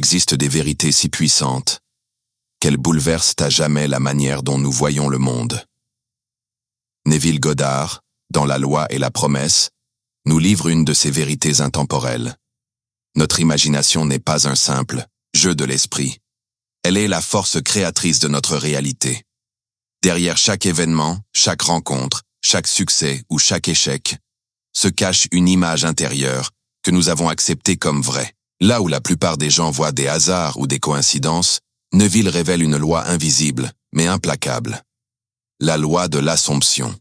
existe des vérités si puissantes qu'elles bouleversent à jamais la manière dont nous voyons le monde. Neville Goddard, dans La loi et la promesse, nous livre une de ces vérités intemporelles. Notre imagination n'est pas un simple jeu de l'esprit. Elle est la force créatrice de notre réalité. Derrière chaque événement, chaque rencontre, chaque succès ou chaque échec, se cache une image intérieure que nous avons acceptée comme vraie. Là où la plupart des gens voient des hasards ou des coïncidences, Neville révèle une loi invisible, mais implacable. La loi de l'Assomption.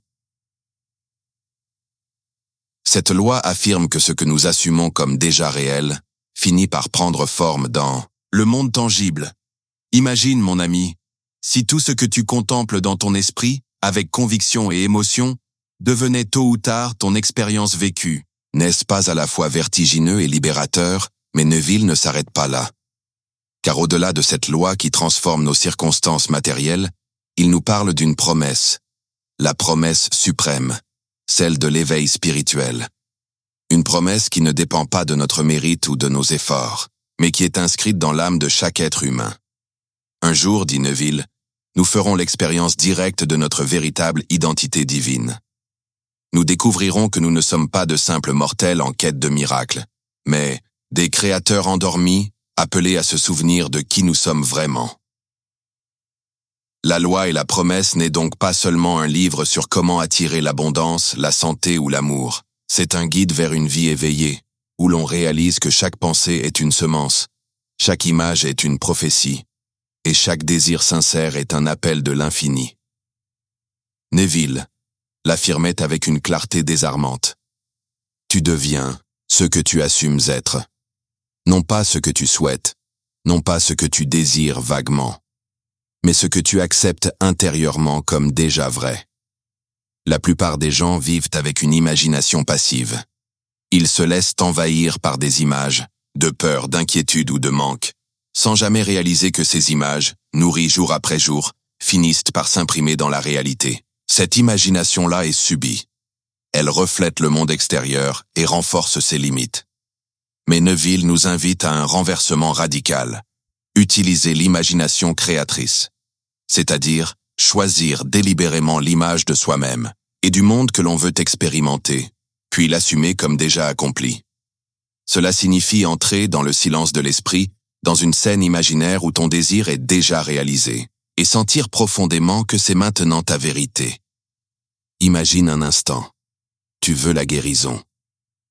Cette loi affirme que ce que nous assumons comme déjà réel finit par prendre forme dans le monde tangible. Imagine, mon ami, si tout ce que tu contemples dans ton esprit, avec conviction et émotion, devenait tôt ou tard ton expérience vécue. N'est-ce pas à la fois vertigineux et libérateur? Mais Neville ne s'arrête pas là. Car au-delà de cette loi qui transforme nos circonstances matérielles, il nous parle d'une promesse, la promesse suprême, celle de l'éveil spirituel. Une promesse qui ne dépend pas de notre mérite ou de nos efforts, mais qui est inscrite dans l'âme de chaque être humain. Un jour, dit Neville, nous ferons l'expérience directe de notre véritable identité divine. Nous découvrirons que nous ne sommes pas de simples mortels en quête de miracles, mais des créateurs endormis, appelés à se souvenir de qui nous sommes vraiment. La loi et la promesse n'est donc pas seulement un livre sur comment attirer l'abondance, la santé ou l'amour. C'est un guide vers une vie éveillée, où l'on réalise que chaque pensée est une semence, chaque image est une prophétie, et chaque désir sincère est un appel de l'infini. Neville l'affirmait avec une clarté désarmante. Tu deviens ce que tu assumes être. Non pas ce que tu souhaites, non pas ce que tu désires vaguement, mais ce que tu acceptes intérieurement comme déjà vrai. La plupart des gens vivent avec une imagination passive. Ils se laissent envahir par des images, de peur, d'inquiétude ou de manque, sans jamais réaliser que ces images, nourries jour après jour, finissent par s'imprimer dans la réalité. Cette imagination-là est subie. Elle reflète le monde extérieur et renforce ses limites. Mais Neville nous invite à un renversement radical. Utiliser l'imagination créatrice. C'est-à-dire choisir délibérément l'image de soi-même et du monde que l'on veut expérimenter, puis l'assumer comme déjà accompli. Cela signifie entrer dans le silence de l'esprit, dans une scène imaginaire où ton désir est déjà réalisé, et sentir profondément que c'est maintenant ta vérité. Imagine un instant. Tu veux la guérison.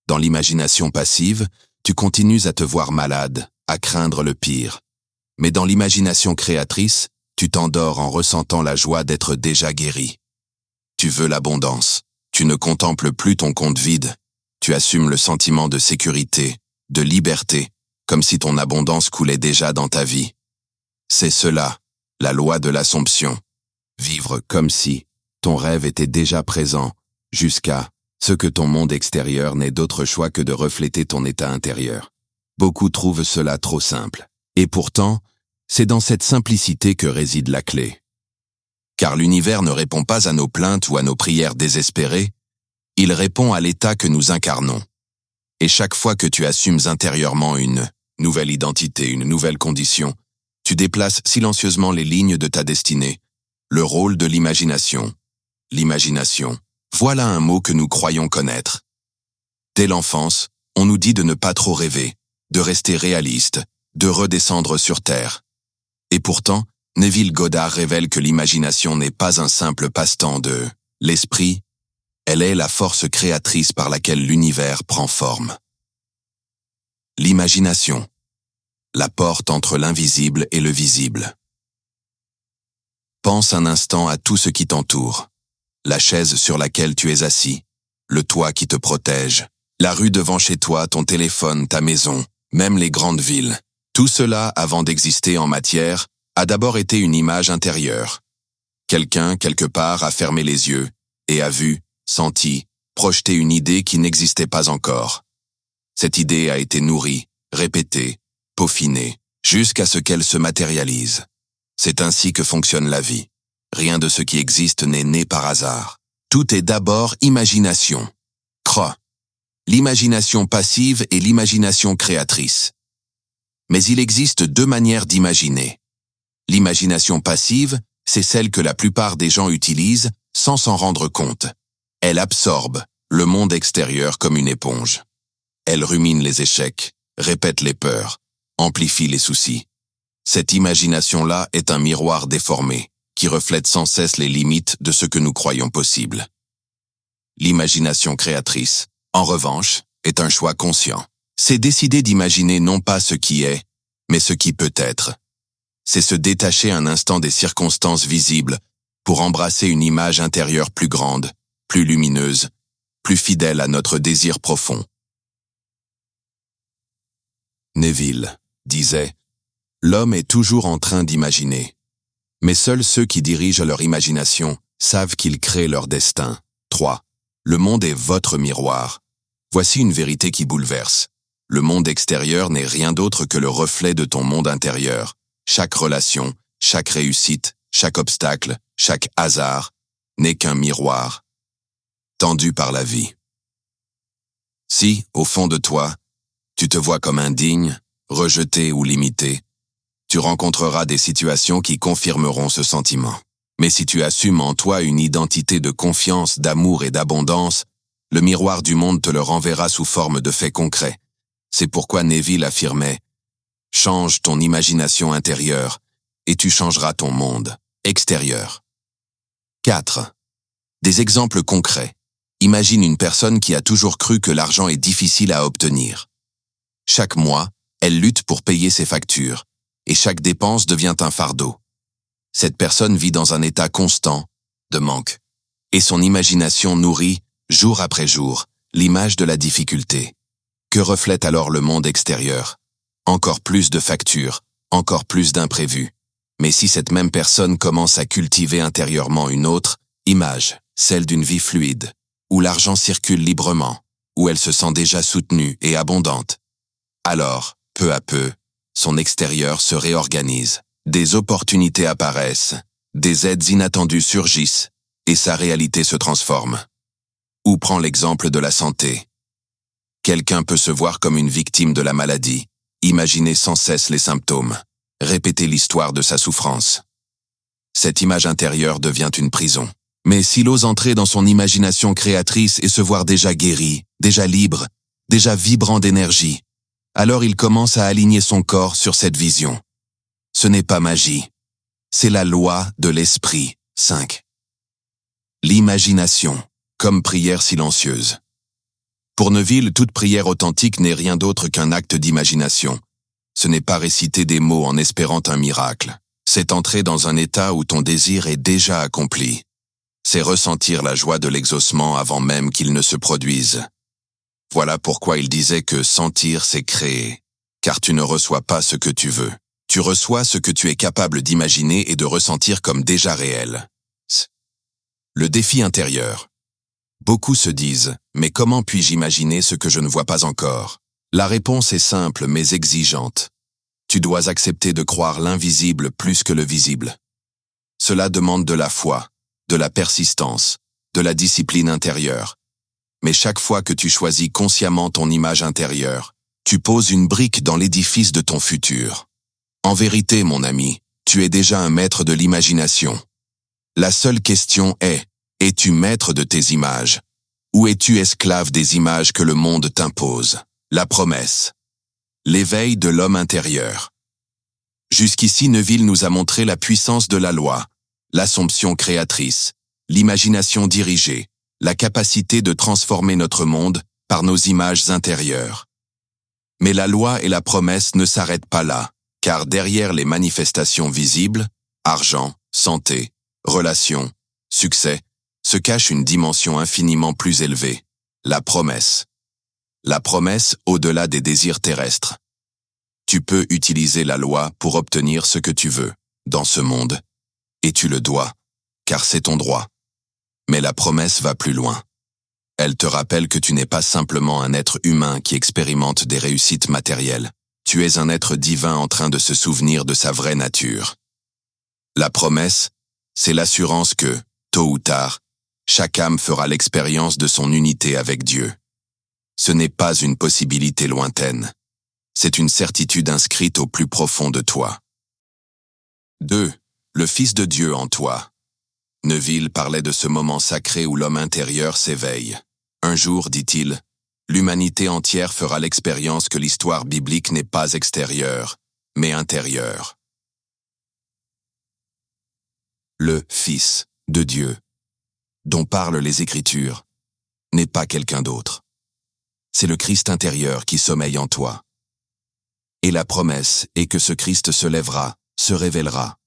Dans l'imagination passive, tu continues à te voir malade, à craindre le pire. Mais dans l'imagination créatrice, tu t'endors en ressentant la joie d'être déjà guéri. Tu veux l'abondance. Tu ne contemples plus ton compte vide. Tu assumes le sentiment de sécurité, de liberté, comme si ton abondance coulait déjà dans ta vie. C'est cela, la loi de l'Assomption. Vivre comme si ton rêve était déjà présent, jusqu'à ce que ton monde extérieur n'ait d'autre choix que de refléter ton état intérieur. Beaucoup trouvent cela trop simple. Et pourtant, c'est dans cette simplicité que réside la clé. Car l'univers ne répond pas à nos plaintes ou à nos prières désespérées, il répond à l'état que nous incarnons. Et chaque fois que tu assumes intérieurement une nouvelle identité, une nouvelle condition, tu déplaces silencieusement les lignes de ta destinée, le rôle de l'imagination. L'imagination. Voilà un mot que nous croyons connaître. Dès l'enfance, on nous dit de ne pas trop rêver, de rester réaliste, de redescendre sur terre. Et pourtant, Neville Goddard révèle que l'imagination n'est pas un simple passe-temps de l'esprit, elle est la force créatrice par laquelle l'univers prend forme. L'imagination, la porte entre l'invisible et le visible. Pense un instant à tout ce qui t'entoure. La chaise sur laquelle tu es assis, le toit qui te protège, la rue devant chez toi, ton téléphone, ta maison, même les grandes villes. Tout cela, avant d'exister en matière, a d'abord été une image intérieure. Quelqu'un, quelque part, a fermé les yeux et a vu, senti, projeté une idée qui n'existait pas encore. Cette idée a été nourrie, répétée, peaufinée, jusqu'à ce qu'elle se matérialise. C'est ainsi que fonctionne la vie. Rien de ce qui existe n'est né par hasard. Tout est d'abord imagination. L'imagination passive et l'imagination créatrice. Mais il existe deux manières d'imaginer. L'imagination passive, c'est celle que la plupart des gens utilisent sans s'en rendre compte. Elle absorbe le monde extérieur comme une éponge. Elle rumine les échecs, répète les peurs, amplifie les soucis. Cette imagination-là est un miroir déformé, qui reflète sans cesse les limites de ce que nous croyons possible. L'imagination créatrice, en revanche, est un choix conscient. C'est décider d'imaginer non pas ce qui est, mais ce qui peut être. C'est se détacher un instant des circonstances visibles pour embrasser une image intérieure plus grande, plus lumineuse, plus fidèle à notre désir profond. Neville disait « L'homme est toujours en train d'imaginer. Mais seuls ceux qui dirigent leur imagination savent qu'ils créent leur destin. 3. Le monde est votre miroir. Voici une vérité qui bouleverse. Le monde extérieur n'est rien d'autre que le reflet de ton monde intérieur. Chaque relation, chaque réussite, chaque obstacle, chaque hasard n'est qu'un miroir, tendu par la vie. Si, au fond de toi, tu te vois comme indigne, rejeté ou limité, tu rencontreras des situations qui confirmeront ce sentiment. Mais si tu assumes en toi une identité de confiance, d'amour et d'abondance, le miroir du monde te le renverra sous forme de faits concrets. C'est pourquoi Neville affirmait « Change ton imagination intérieure et tu changeras ton monde extérieur. » 4. Des exemples concrets. Imagine une personne qui a toujours cru que l'argent est difficile à obtenir. Chaque mois, elle lutte pour payer ses factures, et chaque dépense devient un fardeau. Cette personne vit dans un état constant de manque, et son imagination nourrit, jour après jour, l'image de la difficulté. Que reflète alors le monde extérieur? Encore plus de factures, encore plus d'imprévus. Mais si cette même personne commence à cultiver intérieurement une autre image, celle d'une vie fluide, où l'argent circule librement, où elle se sent déjà soutenue et abondante, alors, peu à peu, son extérieur se réorganise. Des opportunités apparaissent, des aides inattendues surgissent, et sa réalité se transforme. Ou prends l'exemple de la santé. Quelqu'un peut se voir comme une victime de la maladie, imaginer sans cesse les symptômes, répéter l'histoire de sa souffrance. Cette image intérieure devient une prison. Mais s'il ose entrer dans son imagination créatrice et se voir déjà guéri, déjà libre, déjà vibrant d'énergie, alors il commence à aligner son corps sur cette vision. Ce n'est pas magie, c'est la loi de l'esprit. 5. L'imagination, comme prière silencieuse. Pour Neville, toute prière authentique n'est rien d'autre qu'un acte d'imagination. Ce n'est pas réciter des mots en espérant un miracle. C'est entrer dans un état où ton désir est déjà accompli. C'est ressentir la joie de l'exaucement avant même qu'il ne se produise. Voilà pourquoi il disait que sentir, c'est créer. Car tu ne reçois pas ce que tu veux. Tu reçois ce que tu es capable d'imaginer et de ressentir comme déjà réel. Le défi intérieur. Beaucoup se disent « Mais comment puis-je imaginer ce que je ne vois pas encore ?» La réponse est simple mais exigeante. Tu dois accepter de croire l'invisible plus que le visible. Cela demande de la foi, de la persistance, de la discipline intérieure. Mais chaque fois que tu choisis consciemment ton image intérieure, tu poses une brique dans l'édifice de ton futur. En vérité, mon ami, tu es déjà un maître de l'imagination. La seule question est, es-tu maître de tes images? Ou es-tu esclave des images que le monde t'impose? La promesse. L'éveil de l'homme intérieur. Jusqu'ici, Neville nous a montré la puissance de la loi, l'assomption créatrice, l'imagination dirigée, la capacité de transformer notre monde par nos images intérieures. Mais la loi et la promesse ne s'arrêtent pas là, car derrière les manifestations visibles, argent, santé, relations, succès, se cache une dimension infiniment plus élevée, la promesse. La promesse au-delà des désirs terrestres. Tu peux utiliser la loi pour obtenir ce que tu veux, dans ce monde. Et tu le dois, car c'est ton droit. Mais la promesse va plus loin. Elle te rappelle que tu n'es pas simplement un être humain qui expérimente des réussites matérielles. Tu es un être divin en train de se souvenir de sa vraie nature. La promesse, c'est l'assurance que, tôt ou tard, chaque âme fera l'expérience de son unité avec Dieu. Ce n'est pas une possibilité lointaine. C'est une certitude inscrite au plus profond de toi. 2. Le Fils de Dieu en toi. Neville parlait de ce moment sacré où l'homme intérieur s'éveille. Un jour, dit-il, l'humanité entière fera l'expérience que l'histoire biblique n'est pas extérieure, mais intérieure. Le Fils de Dieu, dont parlent les Écritures, n'est pas quelqu'un d'autre. C'est le Christ intérieur qui sommeille en toi. Et la promesse est que ce Christ se lèvera, se révélera,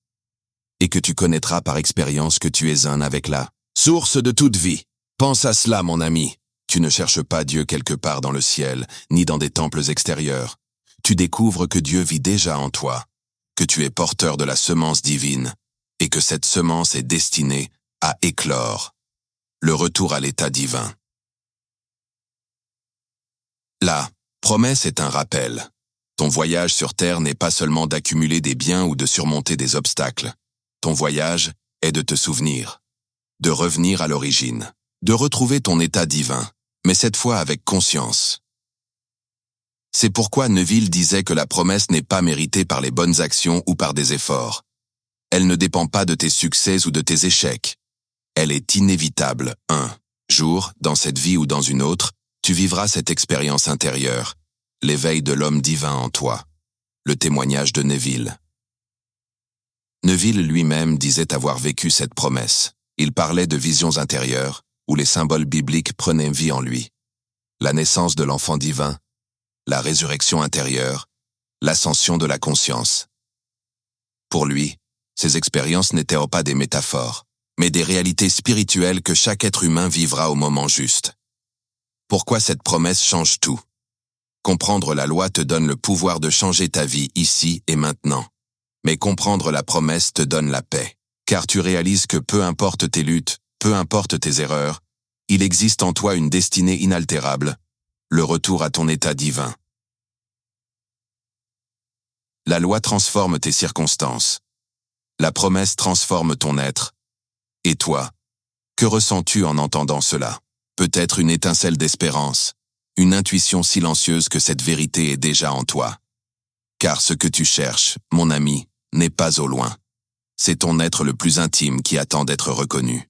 et que tu connaîtras par expérience que tu es un avec la source de toute vie. Pense à cela, mon ami. Tu ne cherches pas Dieu quelque part dans le ciel, ni dans des temples extérieurs. Tu découvres que Dieu vit déjà en toi, que tu es porteur de la semence divine, et que cette semence est destinée à éclore. Le retour à l'état divin. La promesse est un rappel. Ton voyage sur Terre n'est pas seulement d'accumuler des biens ou de surmonter des obstacles. Ton voyage est de te souvenir, de revenir à l'origine, de retrouver ton état divin, mais cette fois avec conscience. C'est pourquoi Neville disait que la promesse n'est pas méritée par les bonnes actions ou par des efforts. Elle ne dépend pas de tes succès ou de tes échecs. Elle est inévitable. Un jour, dans cette vie ou dans une autre, tu vivras cette expérience intérieure, l'éveil de l'homme divin en toi. Le témoignage de Neville. Neville lui-même disait avoir vécu cette promesse. Il parlait de visions intérieures, où les symboles bibliques prenaient vie en lui. La naissance de l'enfant divin, la résurrection intérieure, l'ascension de la conscience. Pour lui, ces expériences n'étaient pas des métaphores, mais des réalités spirituelles que chaque être humain vivra au moment juste. Pourquoi cette promesse change tout? Comprendre la loi te donne le pouvoir de changer ta vie ici et maintenant. Mais comprendre la promesse te donne la paix, car tu réalises que peu importe tes luttes, peu importe tes erreurs, il existe en toi une destinée inaltérable, le retour à ton état divin. La loi transforme tes circonstances. La promesse transforme ton être. Et toi, que ressens-tu en entendant cela? Peut-être une étincelle d'espérance, une intuition silencieuse que cette vérité est déjà en toi. Car ce que tu cherches, mon ami, n'est pas au loin. C'est ton être le plus intime qui attend d'être reconnu.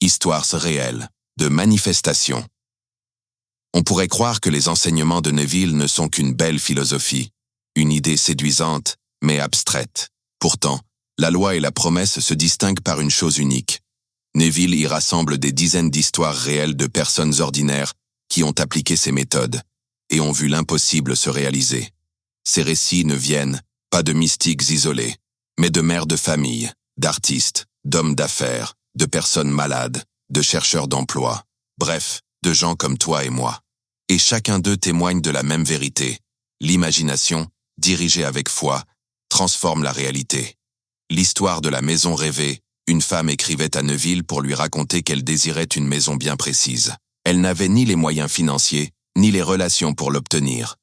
Histoire réelle, de manifestation. On pourrait croire que les enseignements de Neville ne sont qu'une belle philosophie, une idée séduisante, mais abstraite. Pourtant, la loi et la promesse se distinguent par une chose unique. Neville y rassemble des dizaines d'histoires réelles de personnes ordinaires qui ont appliqué ces méthodes et ont vu l'impossible se réaliser. Ces récits ne viennent pas de mystiques isolés, mais de mères de famille, d'artistes, d'hommes d'affaires, de personnes malades, de chercheurs d'emploi, bref, de gens comme toi et moi. Et chacun d'eux témoigne de la même vérité. L'imagination, dirigée avec foi, transforme la réalité. L'histoire de la maison rêvée, une femme écrivait à Neville pour lui raconter qu'elle désirait une maison bien précise. Elle n'avait ni les moyens financiers, ni les relations pour l'obtenir.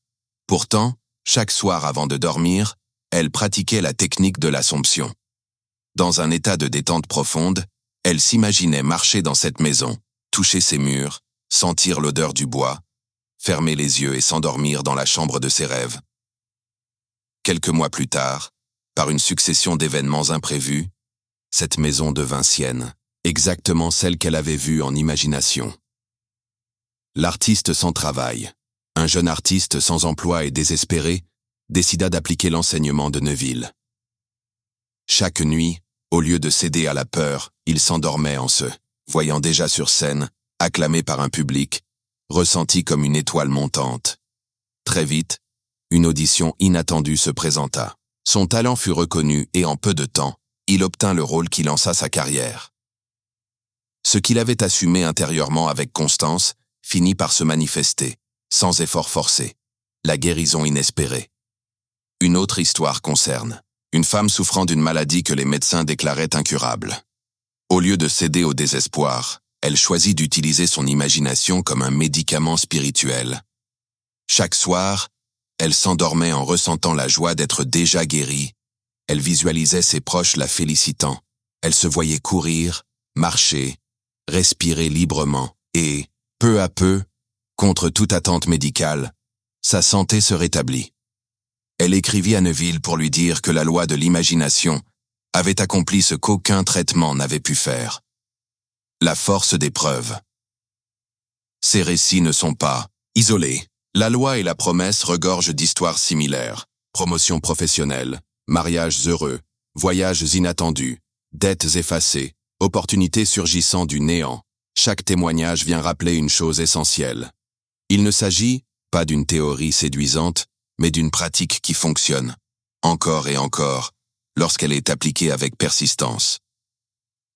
Pourtant, chaque soir avant de dormir, elle pratiquait la technique de l'Assomption. Dans un état de détente profonde, elle s'imaginait marcher dans cette maison, toucher ses murs, sentir l'odeur du bois, fermer les yeux et s'endormir dans la chambre de ses rêves. Quelques mois plus tard, par une succession d'événements imprévus, cette maison devint sienne, exactement celle qu'elle avait vue en imagination. L'artiste sans travail, un jeune artiste sans emploi et désespéré, décida d'appliquer l'enseignement de Neville. Chaque nuit, au lieu de céder à la peur, il s'endormait en se voyant déjà sur scène, acclamé par un public, ressenti comme une étoile montante. Très vite, une audition inattendue se présenta. Son talent fut reconnu et en peu de temps, il obtint le rôle qui lança sa carrière. Ce qu'il avait assumé intérieurement avec constance finit par se manifester, sans effort forcé, la guérison inespérée. Une autre histoire concerne une femme souffrant d'une maladie que les médecins déclaraient incurable. Au lieu de céder au désespoir, elle choisit d'utiliser son imagination comme un médicament spirituel. Chaque soir, elle s'endormait en ressentant la joie d'être déjà guérie. Elle visualisait ses proches la félicitant. Elle se voyait courir, marcher, respirer librement et, peu à peu, Contre toute attente médicale, sa santé se rétablit. Elle écrivit à Neville pour lui dire que la loi de l'imagination avait accompli ce qu'aucun traitement n'avait pu faire. La force des preuves. Ces récits ne sont pas isolés. La loi et la promesse regorgent d'histoires similaires. Promotion professionnelle, mariages heureux, voyages inattendus, dettes effacées, opportunités surgissant du néant. Chaque témoignage vient rappeler une chose essentielle. Il ne s'agit pas d'une théorie séduisante, mais d'une pratique qui fonctionne, encore et encore, lorsqu'elle est appliquée avec persistance.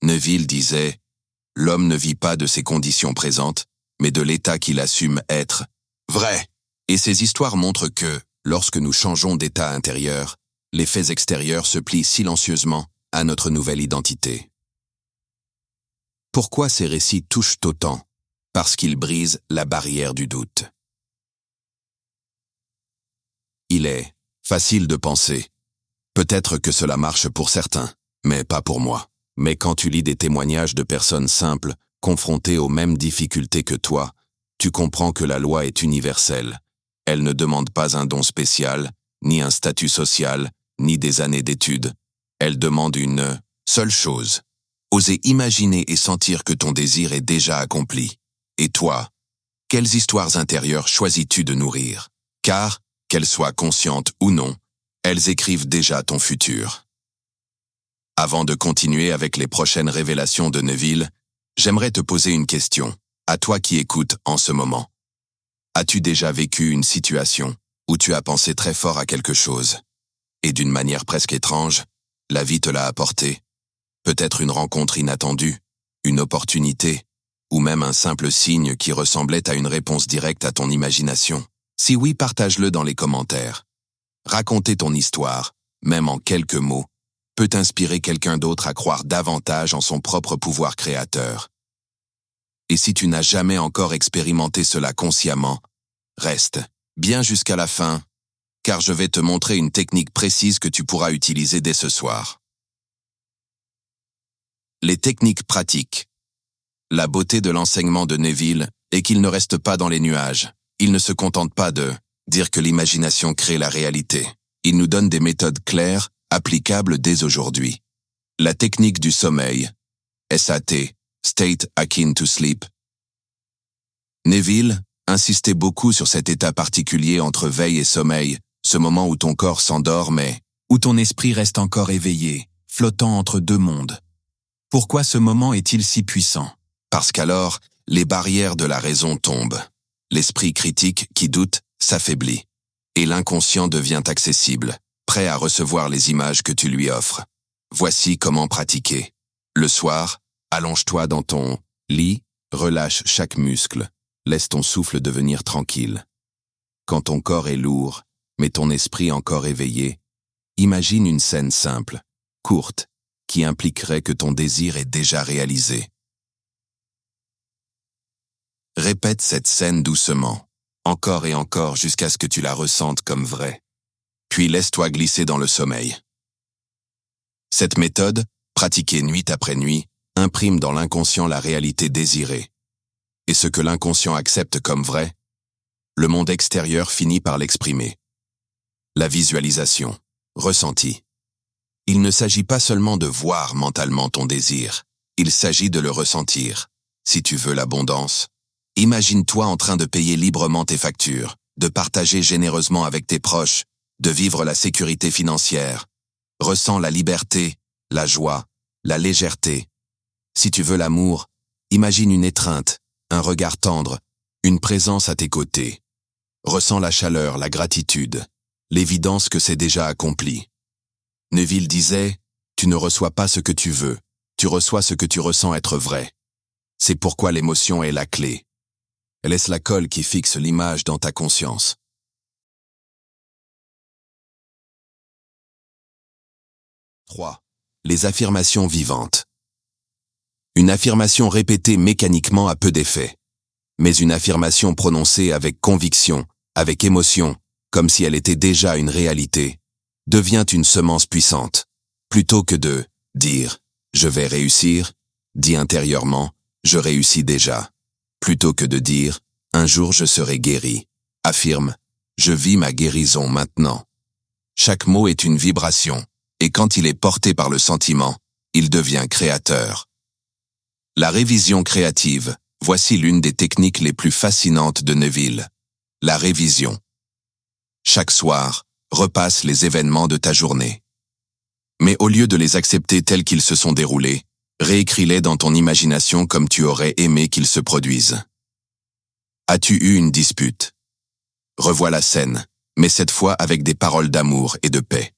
Neville disait « L'homme ne vit pas de ses conditions présentes, mais de l'état qu'il assume être vrai ». Et ces histoires montrent que, lorsque nous changeons d'état intérieur, les faits extérieurs se plient silencieusement à notre nouvelle identité. Pourquoi ces récits touchent autant? Parce qu'ils brisent la barrière du doute. Il est facile de penser. Peut-être que cela marche pour certains, mais pas pour moi. Mais quand tu lis des témoignages de personnes simples, confrontées aux mêmes difficultés que toi, tu comprends que la loi est universelle. Elle ne demande pas un don spécial, ni un statut social, ni des années d'études. Elle demande une seule chose. Oser imaginer et sentir que ton désir est déjà accompli. Et toi, quelles histoires intérieures choisis-tu de nourrir? Car, qu'elles soient conscientes ou non, elles écrivent déjà ton futur. Avant de continuer avec les prochaines révélations de Neville, j'aimerais te poser une question, à toi qui écoutes en ce moment. As-tu déjà vécu une situation où tu as pensé très fort à quelque chose, et d'une manière presque étrange, la vie te l'a apporté? Peut-être une rencontre inattendue, une opportunité, ou même un simple signe qui ressemblait à une réponse directe à ton imagination. Si oui, partage-le dans les commentaires. Raconter ton histoire, même en quelques mots, peut inspirer quelqu'un d'autre à croire davantage en son propre pouvoir créateur. Et si tu n'as jamais encore expérimenté cela consciemment, reste bien jusqu'à la fin, car je vais te montrer une technique précise que tu pourras utiliser dès ce soir. Les techniques pratiques. La beauté de l'enseignement de Neville est qu'il ne reste pas dans les nuages. Il ne se contente pas de dire que l'imagination crée la réalité. Il nous donne des méthodes claires, applicables dès aujourd'hui. La technique du sommeil. SAT, State Akin to Sleep. Neville insistait beaucoup sur cet état particulier entre veille et sommeil, ce moment où ton corps s'endort mais où ton esprit reste encore éveillé, flottant entre deux mondes. Pourquoi ce moment est-il si puissant? Parce qu'alors, les barrières de la raison tombent. L'esprit critique qui doute s'affaiblit. Et l'inconscient devient accessible, prêt à recevoir les images que tu lui offres. Voici comment pratiquer. Le soir, allonge-toi dans ton lit, relâche chaque muscle, laisse ton souffle devenir tranquille. Quand ton corps est lourd, mais ton esprit encore éveillé, imagine une scène simple, courte, qui impliquerait que ton désir est déjà réalisé. Répète cette scène doucement, encore et encore jusqu'à ce que tu la ressentes comme vraie. Puis laisse-toi glisser dans le sommeil. Cette méthode, pratiquée nuit après nuit, imprime dans l'inconscient la réalité désirée. Et ce que l'inconscient accepte comme vrai, le monde extérieur finit par l'exprimer. La visualisation, ressenti. Il ne s'agit pas seulement de voir mentalement ton désir, il s'agit de le ressentir. Si tu veux l'abondance, imagine-toi en train de payer librement tes factures, de partager généreusement avec tes proches, de vivre la sécurité financière. Ressens la liberté, la joie, la légèreté. Si tu veux l'amour, imagine une étreinte, un regard tendre, une présence à tes côtés. Ressens la chaleur, la gratitude, l'évidence que c'est déjà accompli. Neville disait, « Tu ne reçois pas ce que tu veux, tu reçois ce que tu ressens être vrai. » C'est pourquoi l'émotion est la clé. Elle est la colle qui fixe l'image dans ta conscience. « 3. Les affirmations vivantes. Une affirmation répétée mécaniquement a peu d'effet, mais une affirmation prononcée avec conviction, avec émotion, comme si elle était déjà une réalité, devient une semence puissante. Plutôt que de dire « je vais réussir », dis intérieurement « je réussis déjà ». Plutôt que de dire Un jour je serai guéri. Affirme, je vis ma guérison maintenant. Chaque mot est une vibration, et quand il est porté par le sentiment, il devient créateur. La révision créative, voici l'une des techniques les plus fascinantes de Neville. La révision. Chaque soir, repasse les événements de ta journée. Mais au lieu de les accepter tels qu'ils se sont déroulés, réécris-les dans ton imagination comme tu aurais aimé qu'ils se produisent. As-tu eu une dispute? Revois la scène, mais cette fois avec des paroles d'amour et de paix.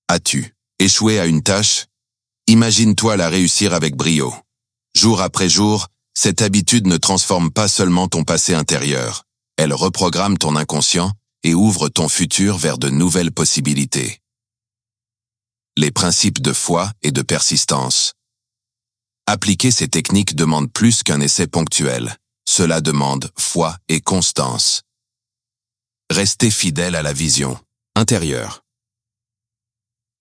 As-tu échoué à une tâche? Imagine-toi la réussir avec brio. Jour après jour, cette habitude ne transforme pas seulement ton passé intérieur, elle reprogramme ton inconscient et ouvre ton futur vers de nouvelles possibilités. Les principes de foi et de persistance. Appliquer ces techniques demande plus qu'un essai ponctuel. Cela demande foi et constance. Rester fidèle à la vision intérieure.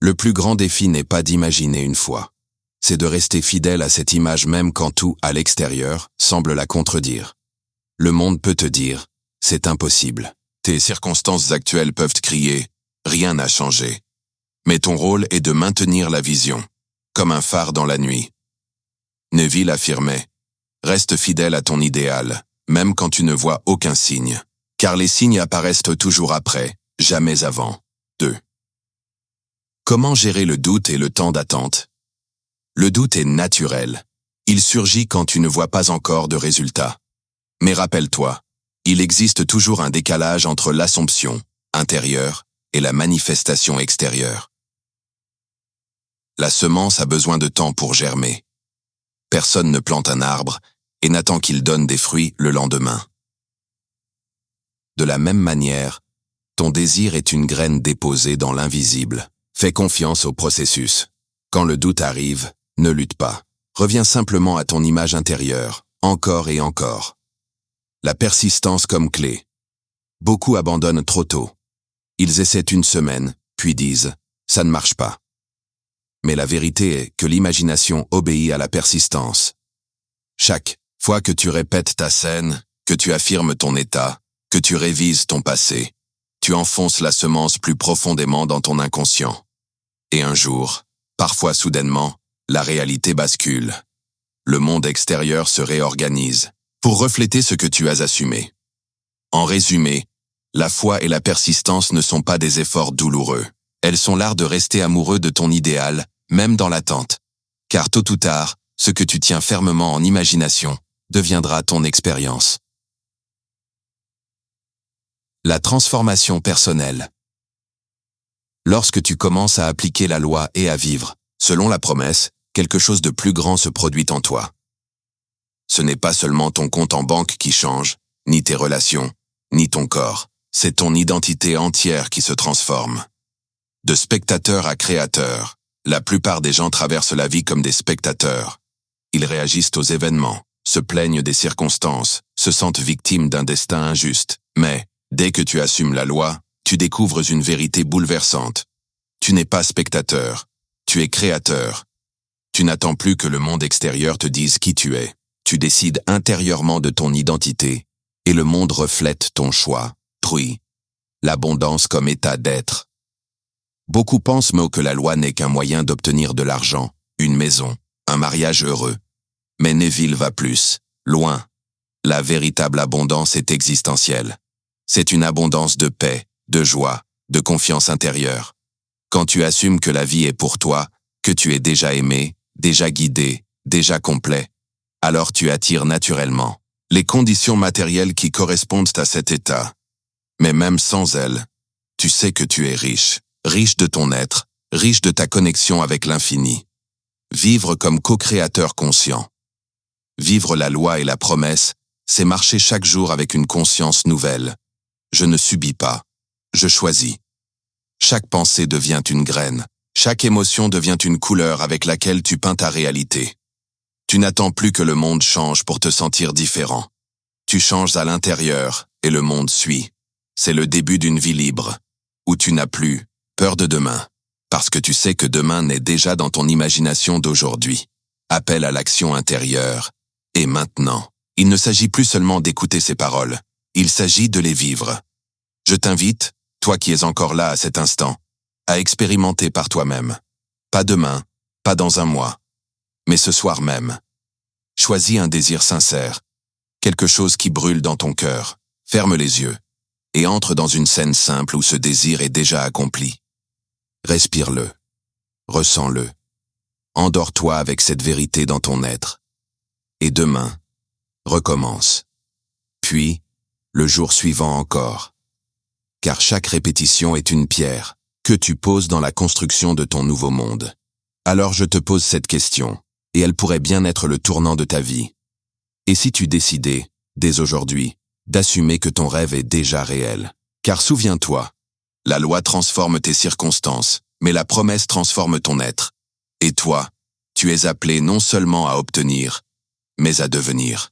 Le plus grand défi n'est pas d'imaginer une foi. C'est de rester fidèle à cette image même quand tout, à l'extérieur, semble la contredire. Le monde peut te dire, c'est impossible. Tes circonstances actuelles peuvent crier, rien n'a changé. Mais ton rôle est de maintenir la vision, comme un phare dans la nuit. Neville affirmait, reste fidèle à ton idéal, même quand tu ne vois aucun signe, car les signes apparaissent toujours après, jamais avant. 2. Comment gérer le doute et le temps d'attente? Le doute est naturel. Il surgit quand tu ne vois pas encore de résultat. Mais rappelle-toi, il existe toujours un décalage entre l'assomption intérieure et la manifestation extérieure. La semence a besoin de temps pour germer. Personne ne plante un arbre et n'attend qu'il donne des fruits le lendemain. De la même manière, ton désir est une graine déposée dans l'invisible. Fais confiance au processus. Quand le doute arrive, ne lutte pas. Reviens simplement à ton image intérieure, encore et encore. La persistance comme clé. Beaucoup abandonnent trop tôt. Ils essaient une semaine, puis disent « ça ne marche pas ». Mais la vérité est que l'imagination obéit à la persistance. Chaque fois que tu répètes ta scène, que tu affirmes ton état, que tu révises ton passé, tu enfonces la semence plus profondément dans ton inconscient. Et un jour, parfois soudainement, la réalité bascule. Le monde extérieur se réorganise pour refléter ce que tu as assumé. En résumé, la foi et la persistance ne sont pas des efforts douloureux. Elles sont l'art de rester amoureux de ton idéal, même dans l'attente. Car tôt ou tard, ce que tu tiens fermement en imagination deviendra ton expérience. La transformation personnelle. Lorsque tu commences à appliquer la loi et à vivre, selon la promesse, quelque chose de plus grand se produit en toi. Ce n'est pas seulement ton compte en banque qui change, ni tes relations, ni ton corps. C'est ton identité entière qui se transforme. De spectateur à créateur, la plupart des gens traversent la vie comme des spectateurs. Ils réagissent aux événements, se plaignent des circonstances, se sentent victimes d'un destin injuste. Mais, dès que tu assumes la loi, tu découvres une vérité bouleversante. Tu n'es pas spectateur, tu es créateur. Tu n'attends plus que le monde extérieur te dise qui tu es. Tu décides intérieurement de ton identité, et le monde reflète ton choix. Truy. L'abondance comme état d'être. Beaucoup pensent que la loi n'est qu'un moyen d'obtenir de l'argent, une maison, un mariage heureux. Mais Neville va plus, loin. La véritable abondance est existentielle. C'est une abondance de paix, de joie, de confiance intérieure. Quand tu assumes que la vie est pour toi, que tu es déjà aimé, déjà guidé, déjà complet, alors tu attires naturellement les conditions matérielles qui correspondent à cet état. Mais même sans elles, tu sais que tu es riche, riche de ton être, riche de ta connexion avec l'infini. Vivre comme co-créateur conscient. Vivre la loi et la promesse, c'est marcher chaque jour avec une conscience nouvelle. Je ne subis pas, je choisis. Chaque pensée devient une graine, chaque émotion devient une couleur avec laquelle tu peins ta réalité. Tu n'attends plus que le monde change pour te sentir différent. Tu changes à l'intérieur et le monde suit. C'est le début d'une vie libre, où tu n'as plus peur de demain, parce que tu sais que demain naît déjà dans ton imagination d'aujourd'hui. Appel à l'action intérieure, et maintenant. Il ne s'agit plus seulement d'écouter ces paroles, il s'agit de les vivre. Je t'invite, toi qui es encore là à cet instant, à expérimenter par toi-même. Pas demain, pas dans un mois, mais ce soir même. Choisis un désir sincère, quelque chose qui brûle dans ton cœur. Ferme les yeux et entre dans une scène simple où ce désir est déjà accompli. Respire-le, ressens-le. Endors-toi avec cette vérité dans ton être. Et demain, recommence. Puis, le jour suivant encore. Car chaque répétition est une pierre que tu poses dans la construction de ton nouveau monde. Alors je te pose cette question, et elle pourrait bien être le tournant de ta vie. Et si tu décidais, dès aujourd'hui, d'assumer que ton rêve est déjà réel? Car souviens-toi, la loi transforme tes circonstances, mais la promesse transforme ton être. Et toi, tu es appelé non seulement à obtenir, mais à devenir.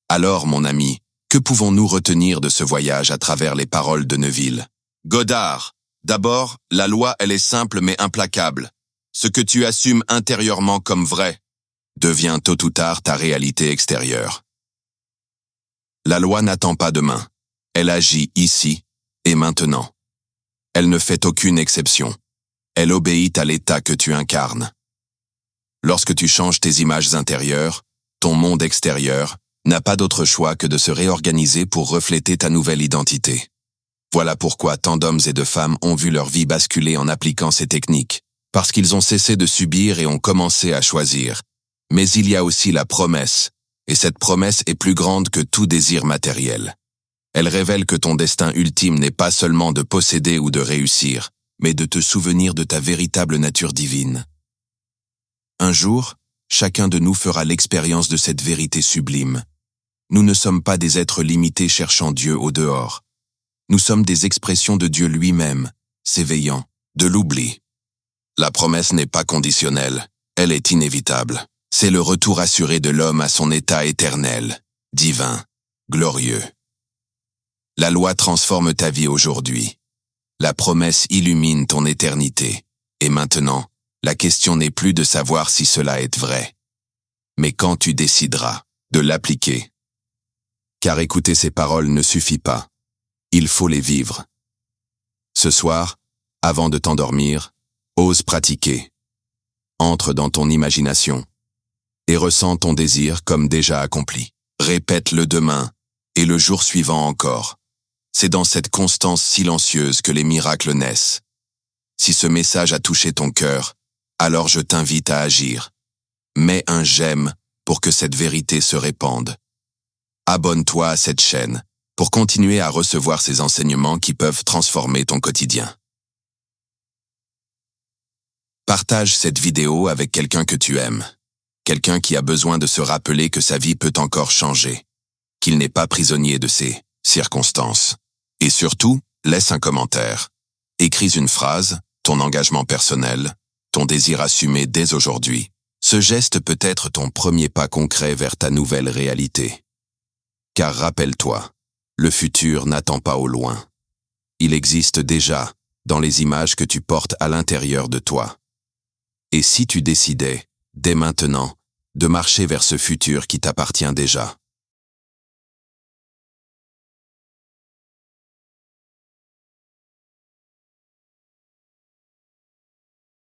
Alors, mon ami, que pouvons-nous retenir de ce voyage à travers les paroles de Neville Goddard? D'abord, la loi, elle est simple mais implacable. Ce que tu assumes intérieurement comme vrai devient tôt ou tard ta réalité extérieure. La loi n'attend pas demain. Elle agit ici et maintenant. Elle ne fait aucune exception. Elle obéit à l'état que tu incarnes. Lorsque tu changes tes images intérieures, ton monde extérieur n'a pas d'autre choix que de se réorganiser pour refléter ta nouvelle identité. Voilà pourquoi tant d'hommes et de femmes ont vu leur vie basculer en appliquant ces techniques, parce qu'ils ont cessé de subir et ont commencé à choisir. Mais il y a aussi la promesse, et cette promesse est plus grande que tout désir matériel. Elle révèle que ton destin ultime n'est pas seulement de posséder ou de réussir, mais de te souvenir de ta véritable nature divine. Un jour, chacun de nous fera l'expérience de cette vérité sublime. Nous ne sommes pas des êtres limités cherchant Dieu au dehors. Nous sommes des expressions de Dieu lui-même, s'éveillant de l'oubli. La promesse n'est pas conditionnelle, elle est inévitable. C'est le retour assuré de l'homme à son état éternel, divin, glorieux. La loi transforme ta vie aujourd'hui. La promesse illumine ton éternité. Et maintenant, la question n'est plus de savoir si cela est vrai, mais quand tu décideras de l'appliquer. Car écouter ces paroles ne suffit pas. Il faut les vivre. Ce soir, avant de t'endormir, ose pratiquer. Entre dans ton imagination et ressens ton désir comme déjà accompli. Répète-le demain et le jour suivant encore. C'est dans cette constance silencieuse que les miracles naissent. Si ce message a touché ton cœur, alors je t'invite à agir. Mets un j'aime pour que cette vérité se répande. Abonne-toi à cette chaîne pour continuer à recevoir ces enseignements qui peuvent transformer ton quotidien. Partage cette vidéo avec quelqu'un que tu aimes, quelqu'un qui a besoin de se rappeler que sa vie peut encore changer, qu'il n'est pas prisonnier de ses circonstances. Et surtout, laisse un commentaire. Écris une phrase, ton engagement personnel, ton désir assumé dès aujourd'hui. Ce geste peut être ton premier pas concret vers ta nouvelle réalité. Car rappelle-toi, le futur n'attend pas au loin. Il existe déjà dans les images que tu portes à l'intérieur de toi. Et si tu décidais, dès maintenant, de marcher vers ce futur qui t'appartient déjà?